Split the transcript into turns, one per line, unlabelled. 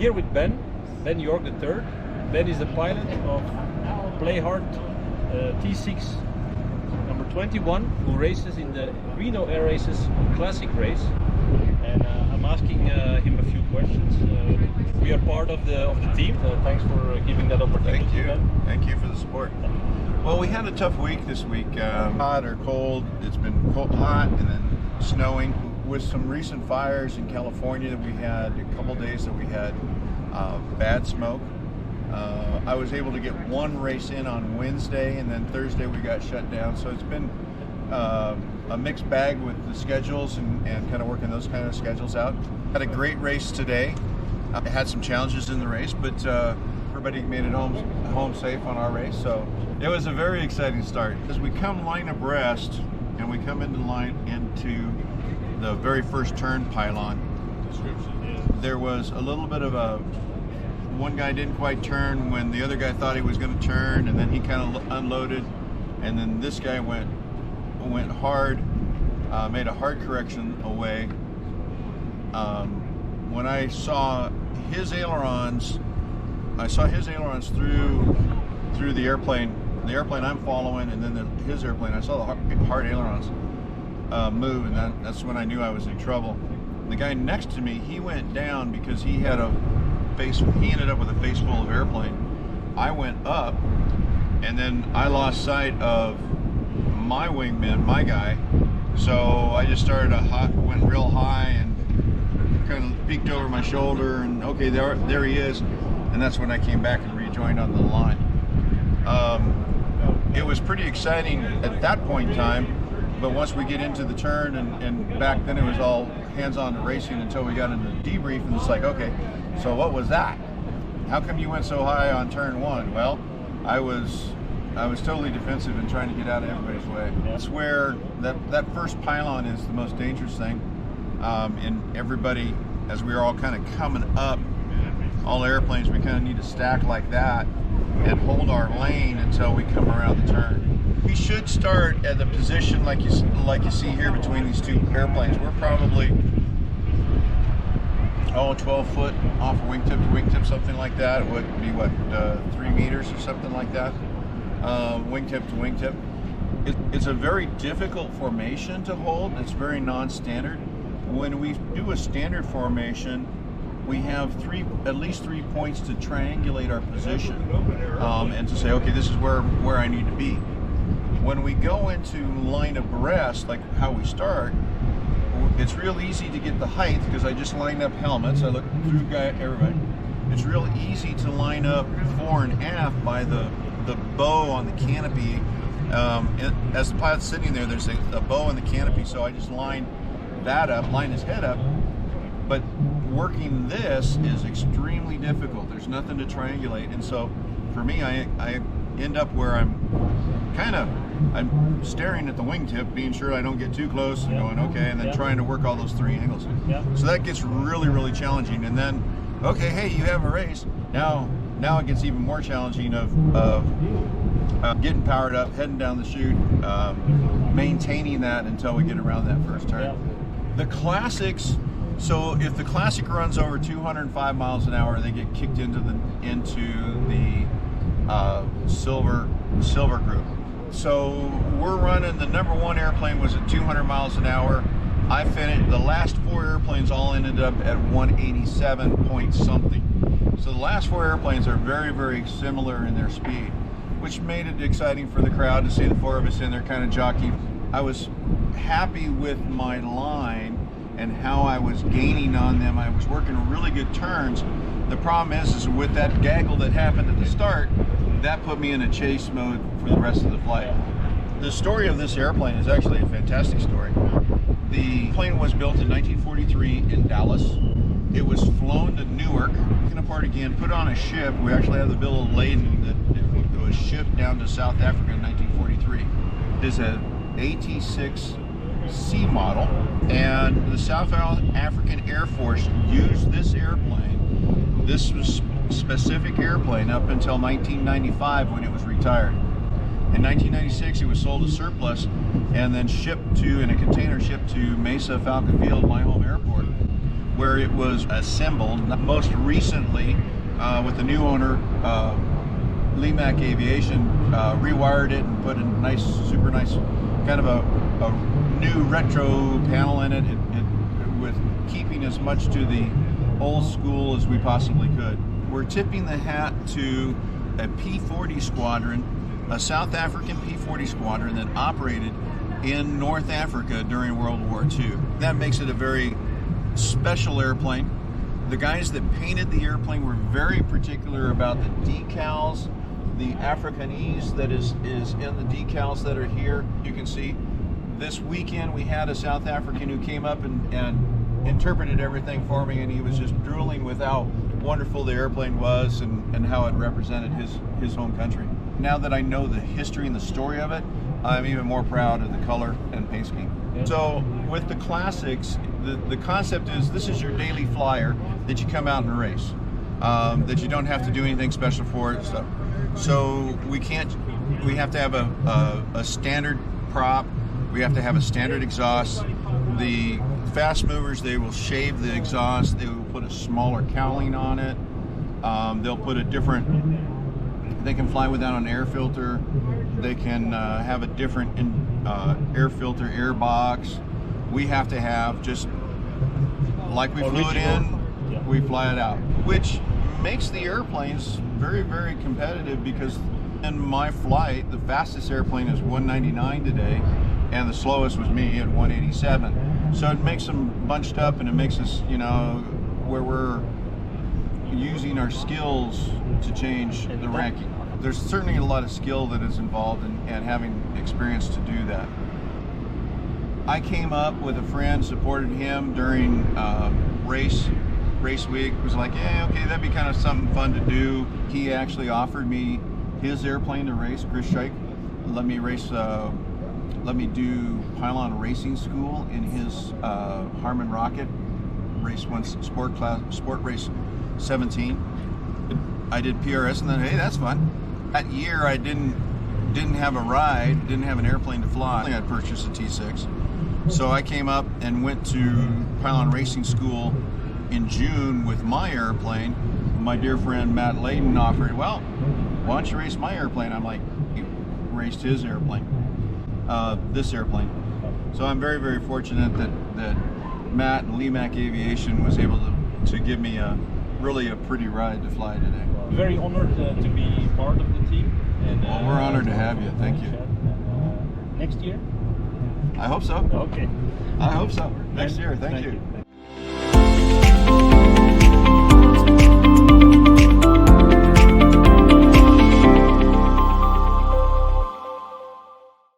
here with Ben York III. Ben is the pilot of Play Hard T6 number 21, who races in the Reno Air Races Classic race. And I'm asking him a few questions. We are part of the team. Thanks for giving that opportunity.
Thank you.
Ben.
Thank you for the support. Well, we had a tough week this week. Hot or cold. It's been cold, hot, and then snowing. With some recent fires in California, we had a couple days that we had bad smoke. I was able to get one race in on Wednesday, and then Thursday we got shut down. So it's been a mixed bag with the schedules and kind of working those kind of schedules out. Had a great race today. Had some challenges in the race, but everybody made it home safe on our race. So it was a very exciting start. As we come line abreast and we come into the very first turn pylon, there was a little bit of one guy didn't quite turn when the other guy thought he was going to turn, and then he kind of unloaded, and then this guy went hard, made a hard correction away. When I saw his ailerons, through the airplane I'm following, and then his airplane. I saw the hard ailerons move, and that's when I knew I was in trouble. The guy next to me, he went down because he ended up with a face full of airplane. I went up, and then I lost sight of my wingman, my guy. So I just went real high and kind of peeked over my shoulder, and okay, there he is. And that's when I came back and rejoined on the line. It was pretty exciting at that point in time, but once we get into the turn, and back then it was all hands-on to racing until we got into the debrief, and it's like, okay, so what was that? How come you went so high on turn one? Well, I was totally defensive and trying to get out of everybody's way. That's where that first pylon is the most dangerous thing. And everybody, as we were all kind of coming up, all airplanes, we kind of need to stack like that and hold our lane until we come around the turn. We should start at the position like you see here between these two airplanes. We're probably 12 foot off of wingtip to wingtip, something like that. It would be 3 meters or something like that. Wingtip to wingtip. It's a very difficult formation to hold. It's very non-standard. When we do a standard formation, we have at least three points to triangulate our position, and to say, okay, this is where I need to be. When we go into line abreast, like how we start, it's real easy to get the height because I just lined up helmets. I look through everybody. It's real easy to line up fore and aft by the bow on the canopy. As the pilot's sitting there, there's a bow in the canopy, so I just line his head up. But working this is extremely difficult. There's nothing to triangulate, and so for me, I end up where I'm staring at the wingtip, being sure I don't get too close, and going okay, and then trying to work all those three angles. So that gets really, really challenging. And then, okay, hey, you have a race. Now it gets even more challenging of getting powered up, heading down the chute, maintaining that until we get around that first turn. The classics. So if the classic runs over 205 miles an hour, they get kicked into the silver group. So we're running, the number one airplane was at 200 miles an hour. I finished, the last 4 airplanes all ended up at 187 point something. So the last 4 airplanes are very, very similar in their speed, which made it exciting for the crowd to see the 4 of us in there kind of jockeying. I was happy with my line and how I was gaining on them. I was working really good turns. The problem is with that gaggle that happened at the start, that put me in a chase mode for the rest of the flight. The story of this airplane is actually a fantastic story. The plane was built in 1943 in Dallas. It was flown to Newark, taken apart again, put on a ship. We actually have the bill of lading that it was shipped down to South Africa in 1943. It is an AT-6C model, and the South African Air Force used this airplane, this was specific airplane, up until 1995 when it was retired. In 1996 it was sold as surplus and then shipped in a container ship to Mesa Falcon Field, my home airport, where it was assembled. Most recently, with the new owner, Mac Aviation, rewired it and put a nice, super nice, kind of a new retro panel in it, with keeping as much to the old school as we possibly could. We're tipping the hat to a P-40 squadron, a South African P-40 squadron that operated in North Africa during World War II. That makes it a very special airplane. The guys that painted the airplane were very particular about the decals, the Africanese that is in the decals that are here. You can see this weekend we had a South African who came up and interpreted everything for me, and he was just drooling with how wonderful the airplane was and how it represented his home country. Now that I know the history and the story of it, I'm even more proud of the color and paint scheme. Yeah. So with the classics, the concept is this is your daily flyer that you come out and race, that you don't have to do anything special for it and stuff. So we have to have a standard prop, we have to have a standard exhaust. The fast movers, they will shave the exhaust, they will put a smaller cowling on it, they'll put a different, they can fly without an air filter, they can have a different air filter, air box. We have to have, just like we flew it in, we fly it out, which makes the airplanes very, very competitive, because in my flight, the fastest airplane is 199 today, and the slowest was me at 187. So it makes them bunched up, and it makes us, you know, where we're using our skills to change the ranking. There's certainly a lot of skill that is involved in having experience to do that. I came up with a friend, supported him during race week. Was like, yeah, okay, that'd be kind of something fun to do. He actually offered me his airplane to race. Chris Scheich let me race, let me do pylon racing school in his Harmon rocket. Race once, sport race 17. I did PRS, and then, hey, that's fun. That year I didn't have a ride, didn't have an airplane to fly. I think I purchased a T6. So I came up and went to pylon racing school in June with my airplane. My dear friend Matt Layden offered, well, why don't you race my airplane? I'm like, he raced his airplane, this airplane. So I'm very, very fortunate that Matt and Mac Aviation was able to give me really a pretty ride to fly today.
Very honored to be part of the team. And,
well, we're honored to have you. Thank you.
Next year?
I hope so.
Okay.
I hope so. Next year. Thank you.
You.